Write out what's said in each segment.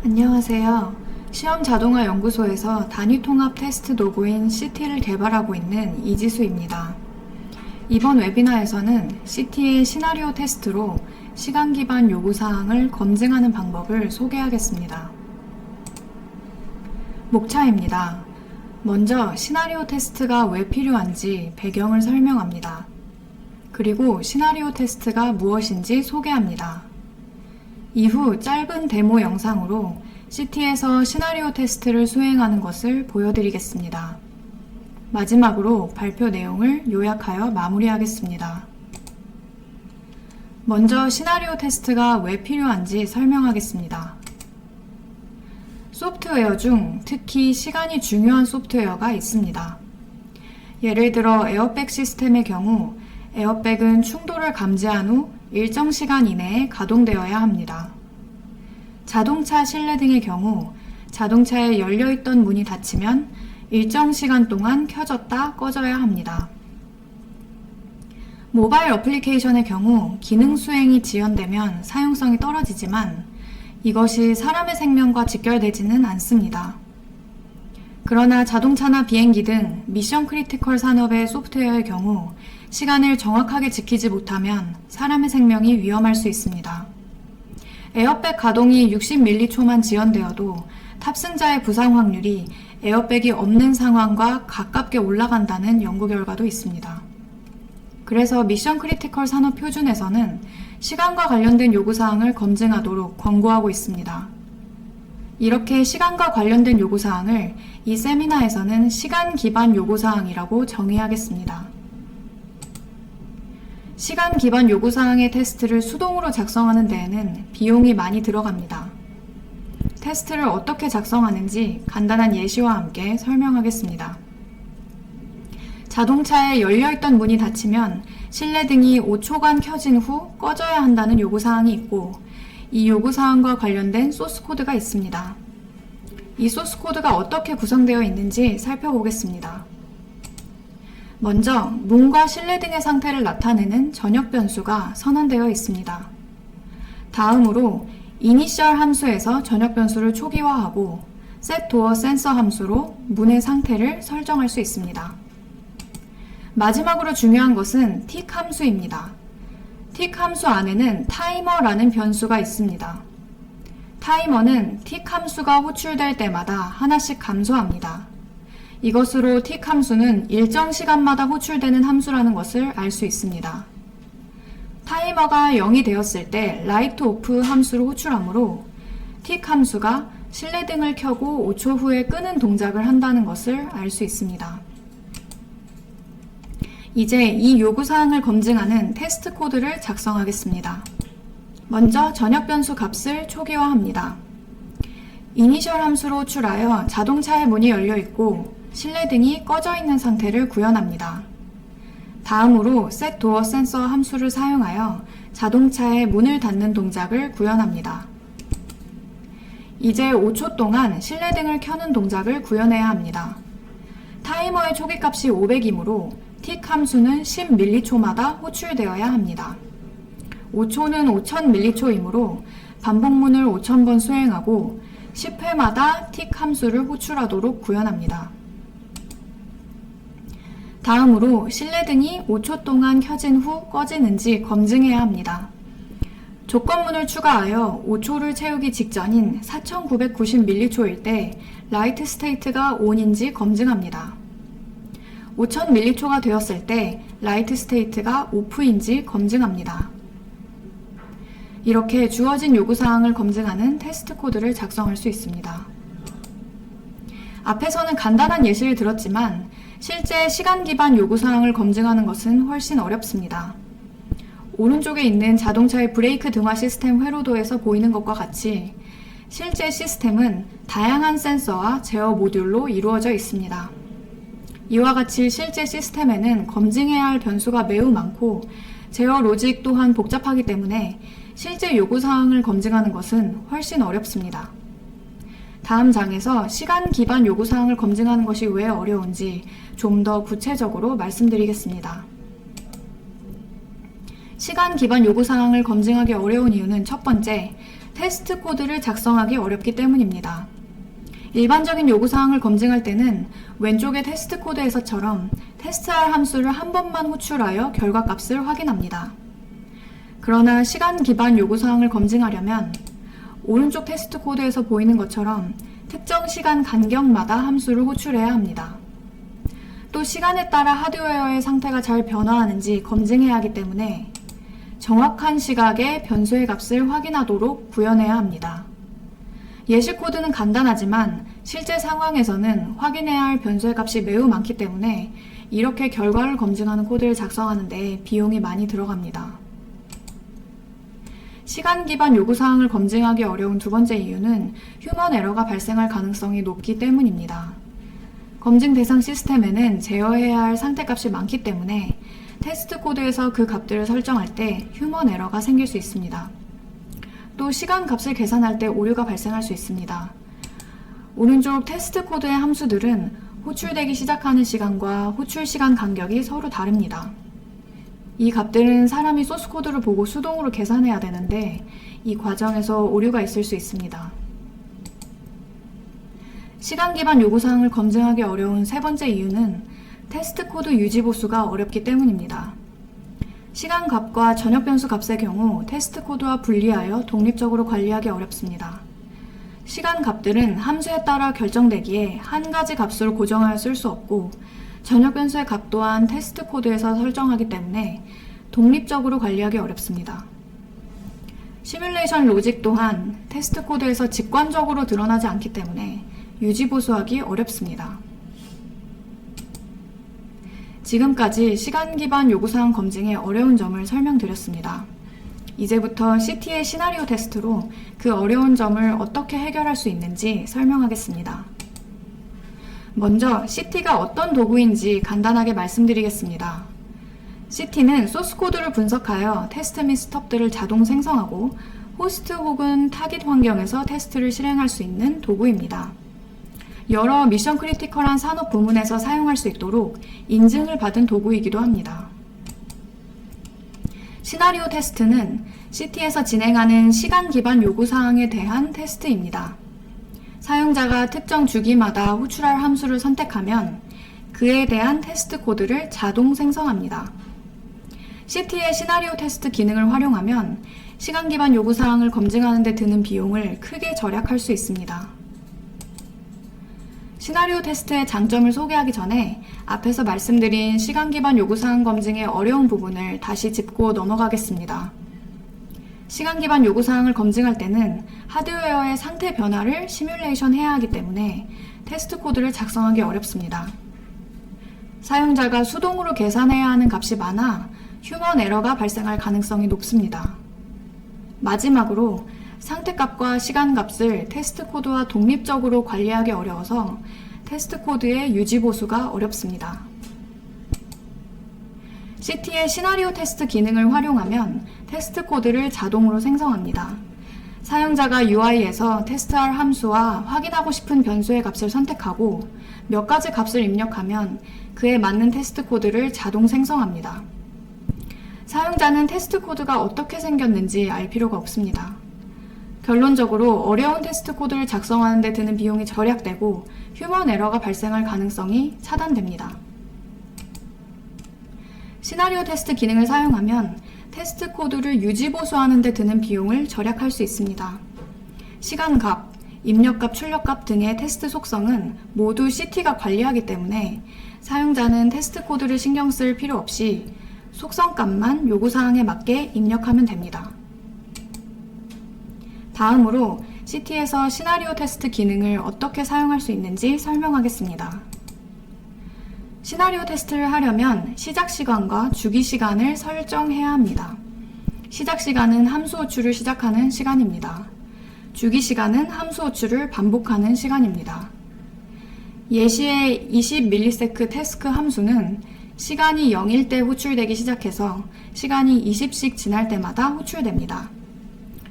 안녕하세요. 시험 자동화 연구소에서 단위 통합 테스트 도구인 CT를 개발하고 있는 이지수입니다. 이번 웨비나에서는 CT의 시나리오 테스트로 시간 기반 요구사항을 검증하는 방법을 소개하겠습니다. 목차입니다. 먼저 시나리오 테스트가 왜 필요한지 배경을 설명합니다. 그리고 시나리오 테스트가 무엇인지 소개합니다. 이후 짧은 데모 영상으로 CT에서 시나리오 테스트를 수행하는 것을 보여드리겠습니다. 마지막으로 발표 내용을 요약하여 마무리하겠습니다. 먼저 시나리오 테스트가 왜 필요한지 설명하겠습니다. 소프트웨어 중 특히 시간이 중요한 소프트웨어가 있습니다. 예를 들어 에어백 시스템의 경우 에어백은 충돌을 감지한 후 일정 시간 이내에 가동되어야 합니다. 자동차 실내 등의 경우 자동차에 열려있던 문이 닫히면 일정 시간 동안 켜졌다 꺼져야 합니다. 모바일 어플리케이션의 경우 기능 수행이 지연되면 사용성이 떨어지지만 이것이 사람의 생명과 직결되지는 않습니다. 그러나 자동차나 비행기 등 미션 크리티컬 산업의 소프트웨어의 경우 시간을 정확하게 지키지 못하면 사람의 생명이 위험할 수 있습니다. 에어백 가동이 60m초만 지연되어도 탑승자의 부상 확률이 에어백이 없는 상황과 가깝게 올라간다는 연구 결과도 있습니다. 그래서 미션 크리티컬 산업 표준에서는 시간과 관련된 요구사항을 검증하도록 권고하고 있습니다. 이렇게 시간과 관련된 요구사항을 이 세미나에서는 시간 기반 요구사항이라고 정의하겠습니다. 시간 기반 요구사항의 테스트를 수동으로 작성하는 데에는 비용이 많이 들어갑니다. 테스트를 어떻게 작성하는지 간단한 예시와 함께 설명하겠습니다. 자동차에 열려있던 문이 닫히면 실내등이 5초간 켜진 후 꺼져야 한다는 요구사항이 있고 이 요구사항과 관련된 소스코드가 있습니다. 이 소스코드가 어떻게 구성되어 있는지 살펴보겠습니다. 먼저 문과 실내 등의 상태를 나타내는 전역 변수가 선언되어 있습니다. 다음으로 이니셜 함수에서 전역 변수를 초기화하고 setDoorSensor 함수로 문의 상태를 설정할 수 있습니다. 마지막으로 중요한 것은 tick 함수입니다. tick 함수 안에는 타이머라는 변수가 있습니다. 타이머는 tick 함수가 호출될 때마다 하나씩 감소합니다. 이것으로 tick 함수는 일정 시간마다 호출되는 함수라는 것을 알 수 있습니다. 타이머가 0이 되었을 때 light off 함수로 호출하므로 tick 함수가 실내등을 켜고 5초 후에 끄는 동작을 한다는 것을 알 수 있습니다. 이제 이 요구사항을 검증하는 테스트 코드를 작성하겠습니다. 먼저 전역 변수 값을 초기화합니다. 이니셜 함수로 호출하여 자동차의 문이 열려 있고 실내등이 꺼져 있는 상태를 구현합니다. 다음으로 setDoorSensor 함수를 사용하여 자동차의 문을 닫는 동작을 구현합니다. 이제 5초 동안 실내등을 켜는 동작을 구현해야 합니다. 타이머의 초기값이 500이므로 tick 함수는 10ml초마다 호출되어야 합니다. 5초는 5000ml초이므로 반복문을 5000번 수행하고 10회마다 tick 함수를 호출하도록 구현합니다. 다음으로 실내등이 5초 동안 켜진 후 꺼지는지 검증해야 합니다. 조건문을 추가하여 5초를 채우기 직전인 4990ml초일 때 라이트 스테이트가 ON인지 검증합니다. 5000ml초가 되었을 때 라이트 스테이트가 OFF인지 검증합니다. 이렇게 주어진 요구사항을 검증하는 테스트 코드를 작성할 수 있습니다. 앞에서는 간단한 예시를 들었지만 실제 시간 기반 요구사항을 검증하는 것은 훨씬 어렵습니다. 오른쪽에 있는 자동차의 브레이크 등화 시스템 회로도에서 보이는 것과 같이 실제 시스템은 다양한 센서와 제어 모듈로 이루어져 있습니다. 이와 같이 실제 시스템에는 검증해야 할 변수가 매우 많고 제어 로직 또한 복잡하기 때문에 실제 요구사항을 검증하는 것은 훨씬 어렵습니다. 다음 장에서 시간 기반 요구사항을 검증하는 것이 왜 어려운지 좀 더 구체적으로 말씀드리겠습니다. 시간 기반 요구사항을 검증하기 어려운 이유는 첫 번째, 테스트 코드를 작성하기 어렵기 때문입니다. 일반적인 요구사항을 검증할 때는 왼쪽의 테스트 코드에서처럼 테스트할 함수를 한 번만 호출하여 결과값을 확인합니다. 그러나 시간 기반 요구사항을 검증하려면 오른쪽 테스트 코드에서 보이는 것처럼 특정 시간 간격마다 함수를 호출해야 합니다. 또 시간에 따라 하드웨어의 상태가 잘 변화하는지 검증해야 하기 때문에 정확한 시각에 변수의 값을 확인하도록 구현해야 합니다. 예시 코드는 간단하지만 실제 상황에서는 확인해야 할 변수의 값이 매우 많기 때문에 이렇게 결과를 검증하는 코드를 작성하는 데 비용이 많이 들어갑니다. 시간 기반 요구사항을 검증하기 어려운 두 번째 이유는 휴먼 에러가 발생할 가능성이 높기 때문입니다. 검증 대상 시스템에는 제어해야 할 상태값이 많기 때문에 테스트 코드에서 그 값들을 설정할 때 휴먼 에러가 생길 수 있습니다. 또 시간 값을 계산할 때 오류가 발생할 수 있습니다. 오른쪽 테스트 코드의 함수들은 호출되기 시작하는 시간과 호출 시간 간격이 서로 다릅니다. 이 값들은 사람이 소스 코드를 보고 수동으로 계산해야 되는데 이 과정에서 오류가 있을 수 있습니다. 시간 기반 요구사항을 검증하기 어려운 세 번째 이유는 테스트 코드 유지 보수가 어렵기 때문입니다. 시간 값과 전역 변수 값의 경우 테스트 코드와 분리하여 독립적으로 관리하기 어렵습니다. 시간 값들은 함수에 따라 결정되기에 한 가지 값으로 고정하여 쓸 수 없고 전역 변수의 값 또한 테스트 코드에서 설정하기 때문에 독립적으로 관리하기 어렵습니다. 시뮬레이션 로직 또한 테스트 코드에서 직관적으로 드러나지 않기 때문에 유지 보수하기 어렵습니다. 지금까지 시간 기반 요구사항 검증의 어려운 점을 설명드렸습니다. 이제부터 CT의 시나리오 테스트로 그 어려운 점을 어떻게 해결할 수 있는지 설명하겠습니다. 먼저 CT가 어떤 도구인지 간단하게 말씀드리겠습니다. CT는 소스 코드를 분석하여 테스트 및 스톱들을 자동 생성하고 호스트 혹은 타깃 환경에서 테스트를 실행할 수 있는 도구입니다. 여러 미션 크리티컬한 산업 부문에서 사용할 수 있도록 인증을 받은 도구이기도 합니다. 시나리오 테스트는 CT에서 진행하는 시간 기반 요구사항에 대한 테스트입니다. 사용자가 특정 주기마다 호출할 함수를 선택하면 그에 대한 테스트 코드를 자동 생성합니다. CT의 시나리오 테스트 기능을 활용하면 시간 기반 요구사항을 검증하는 데 드는 비용을 크게 절약할 수 있습니다. 시나리오 테스트의 장점을 소개하기 전에 앞에서 말씀드린 시간 기반 요구사항 검증의 어려운 부분을 다시 짚고 넘어가겠습니다. 시간 기반 요구사항을 검증할 때는 하드웨어의 상태 변화를 시뮬레이션 해야 하기 때문에 테스트 코드를 작성하기 어렵습니다. 사용자가 수동으로 계산해야 하는 값이 많아 휴먼 에러가 발생할 가능성이 높습니다. 마지막으로 상태값과 시간값을 테스트 코드와 독립적으로 관리하기 어려워서 테스트 코드의 유지 보수가 어렵습니다. CT의 시나리오 테스트 기능을 활용하면 테스트 코드를 자동으로 생성합니다. 사용자가 UI에서 테스트할 함수와 확인하고 싶은 변수의 값을 선택하고 몇 가지 값을 입력하면 그에 맞는 테스트 코드를 자동 생성합니다. 사용자는 테스트 코드가 어떻게 생겼는지 알 필요가 없습니다. 결론적으로 어려운 테스트 코드를 작성하는 데 드는 비용이 절약되고 휴먼 에러가 발생할 가능성이 차단됩니다. 시나리오 테스트 기능을 사용하면 테스트 코드를 유지 보수하는 데 드는 비용을 절약할 수 있습니다. 시간값, 입력값, 출력값 등의 테스트 속성은 모두 CT가 관리하기 때문에 사용자는 테스트 코드를 신경 쓸 필요 없이 속성값만 요구사항에 맞게 입력하면 됩니다. 다음으로 CT에서 시나리오 테스트 기능을 어떻게 사용할 수 있는지 설명하겠습니다. 시나리오 테스트를 하려면 시작 시간과 주기 시간을 설정해야 합니다. 시작 시간은 함수 호출을 시작하는 시간입니다. 주기 시간은 함수 호출을 반복하는 시간입니다. 예시의 20ms 태스크 함수는 시간이 0일 때 호출되기 시작해서 시간이 20씩 지날 때마다 호출됩니다.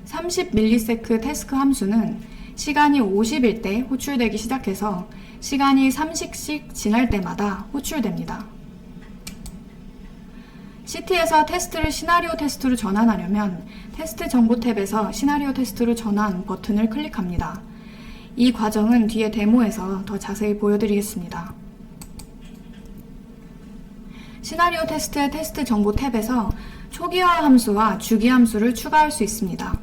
30ms 태스크 함수는 시간이 50일 때 호출되기 시작해서 시간이 30씩 지날 때마다 호출됩니다. CT에서 테스트를 시나리오 테스트로 전환하려면 테스트 정보 탭에서 시나리오 테스트로 전환 버튼을 클릭합니다. 이 과정은 뒤에 데모에서 더 자세히 보여드리겠습니다. 시나리오 테스트의 테스트 정보 탭에서 초기화 함수와 주기 함수를 추가할 수 있습니다.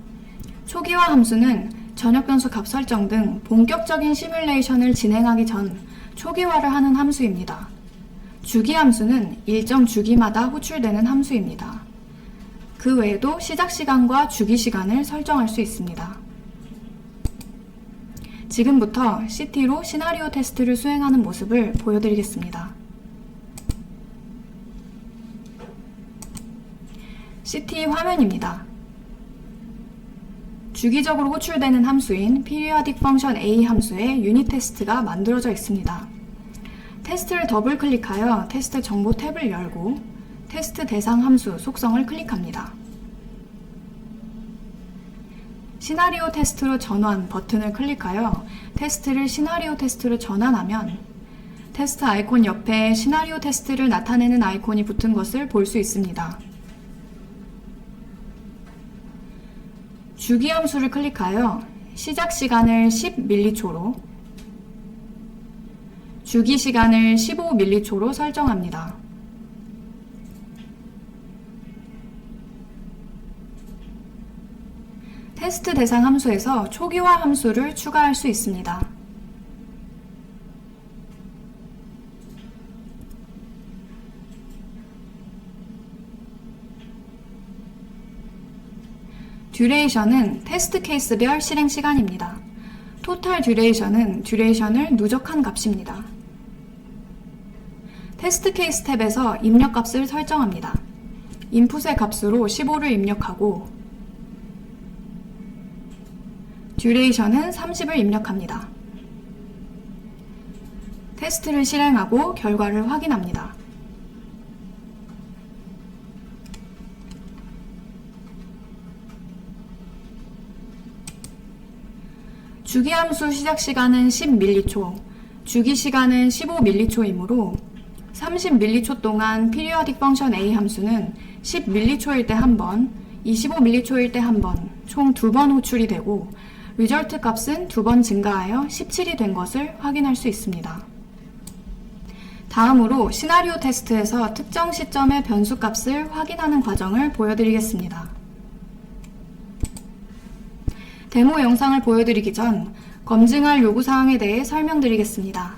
초기화 함수는 전역 변수 값 설정 등 본격적인 시뮬레이션을 진행하기 전 초기화를 하는 함수입니다. 주기 함수는 일정 주기마다 호출되는 함수입니다. 그 외에도 시작 시간과 주기 시간을 설정할 수 있습니다. 지금부터 CT로 시나리오 테스트를 수행하는 모습을 보여드리겠습니다. CT 화면입니다. 주기적으로 호출되는 함수인 periodic function A 함수의 유닛 테스트가 만들어져 있습니다. 테스트를 더블 클릭하여 테스트 정보 탭을 열고 테스트 대상 함수 속성을 클릭합니다. 시나리오 테스트로 전환 버튼을 클릭하여 테스트를 시나리오 테스트로 전환하면 테스트 아이콘 옆에 시나리오 테스트를 나타내는 아이콘이 붙은 것을 볼 수 있습니다. 주기 함수를 클릭하여 시작 시간을 10m초로, 주기 시간을 15m초로 설정합니다. 테스트 대상 함수에서 초기화 함수를 추가할 수 있습니다. 듀레이션은 테스트 케이스별 실행 시간입니다. 토탈 듀레이션은 듀레이션을 누적한 값입니다. 테스트 케이스 탭에서 입력 값을 설정합니다. 인풋의 값으로 15를 입력하고 듀레이션은 30을 입력합니다. 테스트를 실행하고 결과를 확인합니다. 주기 함수 시작 시간은 10m초, 주기 시간은 15m초이므로 30m초 동안 periodic function A 함수는 10m초일 때 한 번, 25m초일 때 한 번, 총 2번 호출이 되고 리절트 값은 2번 증가하여 17이 된 것을 확인할 수 있습니다. 다음으로 시나리오 테스트에서 특정 시점의 변수 값을 확인하는 과정을 보여드리겠습니다. 데모 영상을 보여드리기 전 검증할 요구사항에 대해 설명드리겠습니다.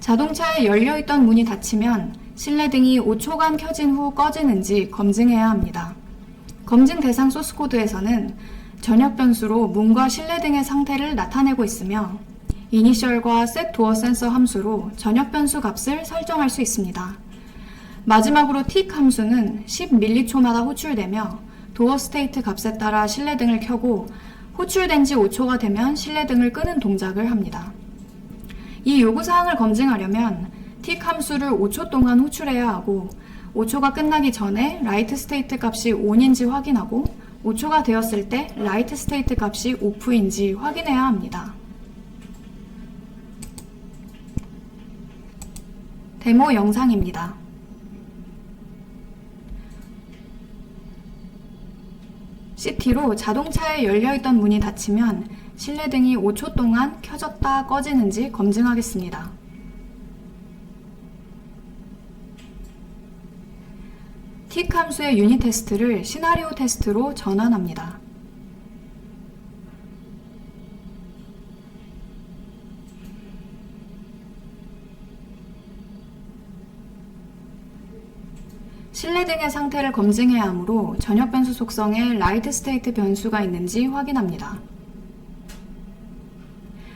자동차에 열려있던 문이 닫히면 실내등이 5초간 켜진 후 꺼지는지 검증해야 합니다. 검증 대상 소스코드에서는 전역 변수로 문과 실내등의 상태를 나타내고 있으며 이니셜과 setDoorSensor 함수로 전역 변수 값을 설정할 수 있습니다. 마지막으로 tick 함수는 10m초마다 호출되며 도어스테이트 값에 따라 실내등을 켜고 호출된 지 5초가 되면 실내등을 끄는 동작을 합니다. 이 요구사항을 검증하려면 tick 함수를 5초 동안 호출해야 하고 5초가 끝나기 전에 라이트 스테이트 값이 ON인지 확인하고 5초가 되었을 때 라이트 스테이트 값이 OFF인지 확인해야 합니다. 데모 영상입니다. CT로 자동차에 열려있던 문이 닫히면 실내등이 5초 동안 켜졌다 꺼지는지 검증하겠습니다. tick 함수의 유닛 테스트를 시나리오 테스트로 전환합니다. 실내등의 상태를 검증해야 하므로 전역 변수 속성에 라이트 스테이트 변수가 있는지 확인합니다.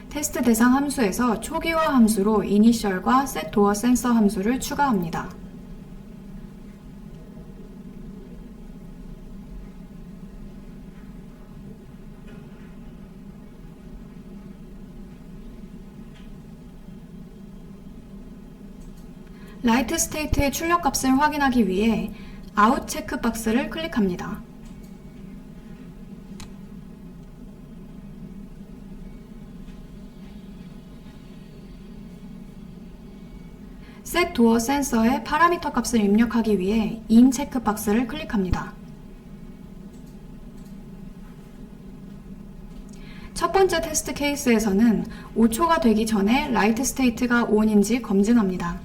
테스트 대상 함수에서 초기화 함수로 이니셜과 setDoorSensor 함수를 추가합니다. 라이트 스테이트의 출력값을 확인하기 위해 아웃 체크박스를 클릭합니다. Set Door 센서의 파라미터 값을 입력하기 위해 In 체크 박스를 클릭합니다. 첫 번째 테스트 케이스에서는 5초가 되기 전에 라이트 스테이트가 ON인지 검증합니다.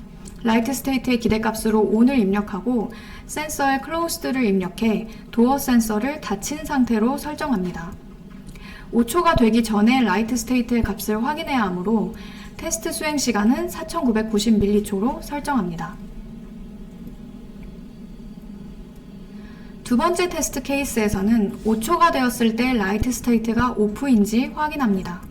라이트 스테이트의 기대값으로 ON을 입력하고 센서의 CLOSED를 입력해 도어 센서를 닫힌 상태로 설정합니다. 5초가 되기 전에 라이트 스테이트의 값을 확인해야 하므로 테스트 수행 시간은 4990mC로 설정합니다. 두 번째 테스트 케이스에서는 5초가 되었을 때 라이트 스테이트가 OFF인지 확인합니다.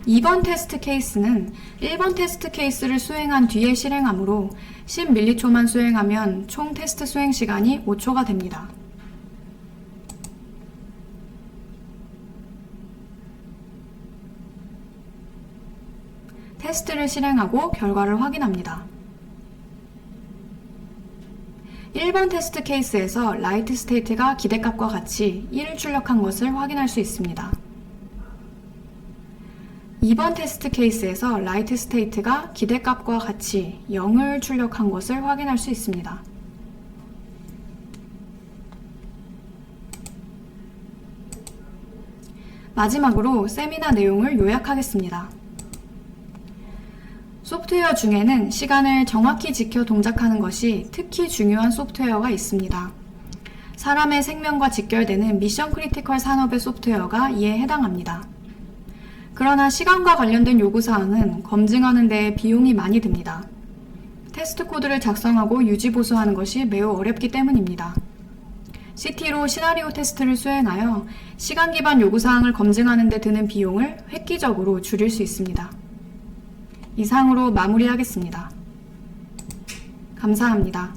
이번 테스트 케이스는 1번 테스트 케이스를 수행한 뒤에 실행하므로 10mC만 수행하면 총 테스트 수행 시간이 5초가 됩니다. 테스트를 실행하고 결과를 확인합니다. 1번 테스트 케이스에서 라이트 스테이트가 기대값과 같이 1을 출력한 것을 확인할 수 있습니다. 2번 테스트 케이스에서 라이트 스테이트가 기대값과 같이 0을 출력한 것을 확인할 수 있습니다. 마지막으로 세미나 내용을 요약하겠습니다. 소프트웨어 중에는 시간을 정확히 지켜 동작하는 것이 특히 중요한 소프트웨어가 있습니다. 사람의 생명과 직결되는 미션 크리티컬 산업의 소프트웨어가 이에 해당합니다. 그러나 시간과 관련된 요구사항은 검증하는 데 비용이 많이 듭니다. 테스트 코드를 작성하고 유지 보수하는 것이 매우 어렵기 때문입니다. CT로 시나리오 테스트를 수행하여 시간 기반 요구사항을 검증하는 데 드는 비용을 획기적으로 줄일 수 있습니다. 이상으로 마무리하겠습니다. 감사합니다.